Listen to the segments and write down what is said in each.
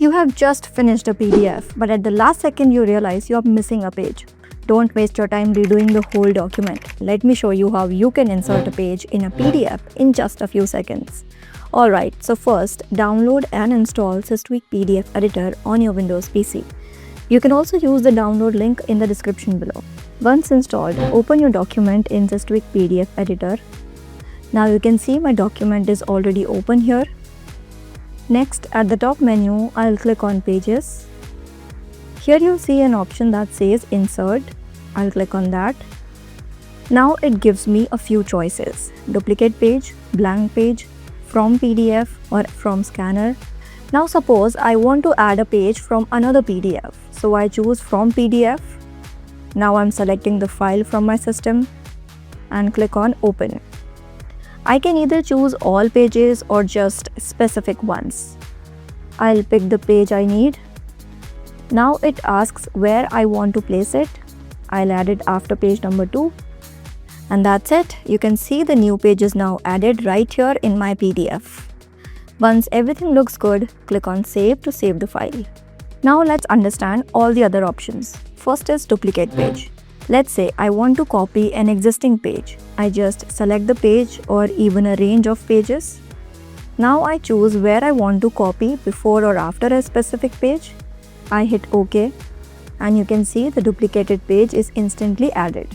You have just finished a PDF, but at the last second you realize you are missing a page. Don't waste your time redoing the whole document. Let me show you how you can insert a page in a PDF in just a few seconds. Alright, so first, download and install Systweak PDF Editor on your Windows PC. You can also use the download link in the description below. Once installed, open your document in Systweak PDF Editor. Now you can see my document is already open here. Next, at the top menu, I'll click on Pages. Here you'll see an option that says Insert. I'll click on that. Now it gives me a few choices: duplicate page, blank page, from PDF or from scanner. Now suppose I want to add a page from another PDF. So I choose from PDF. Now I'm selecting the file from my system and click on Open. I can either choose all pages or just specific ones. I'll pick the page I need. Now it asks where I want to place it. I'll add it after page number 2. And that's it. You can see the new page is now added right here in my PDF. Once everything looks good, click on Save to save the file. Now let's understand all the other options. First is duplicate page. Let's say I want to copy an existing page. I just select the page or even a range of pages. Now I choose where I want to copy before or after a specific page. I hit OK and you can see the duplicated page is instantly added.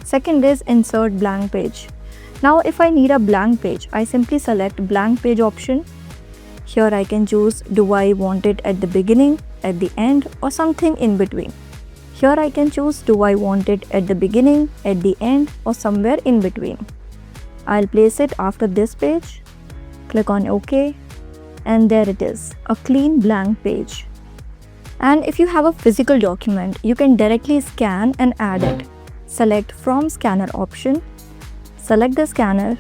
Second is insert blank page. Now if I need a blank page, I simply select blank page option. Here I can choose do I want it at the beginning, at the end or something in between. Here I can choose do I want it at the beginning, at the end or somewhere in between. I'll place it after this page. Click on OK and there it is, a clean blank page. And if you have a physical document, you can directly scan and add it. Select from scanner option. Select the scanner.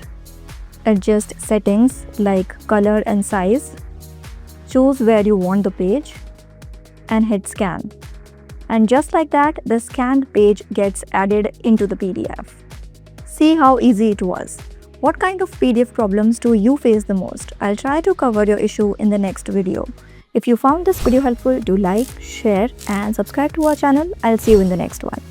Adjust settings like color and size. Choose where you want the page and hit scan. And just like that, the scanned page gets added into the PDF. See how easy it was. What kind of PDF problems do you face the most? I'll try to cover your issue in the next video. If you found this video helpful, do like, share and subscribe to our channel. I'll see you in the next one.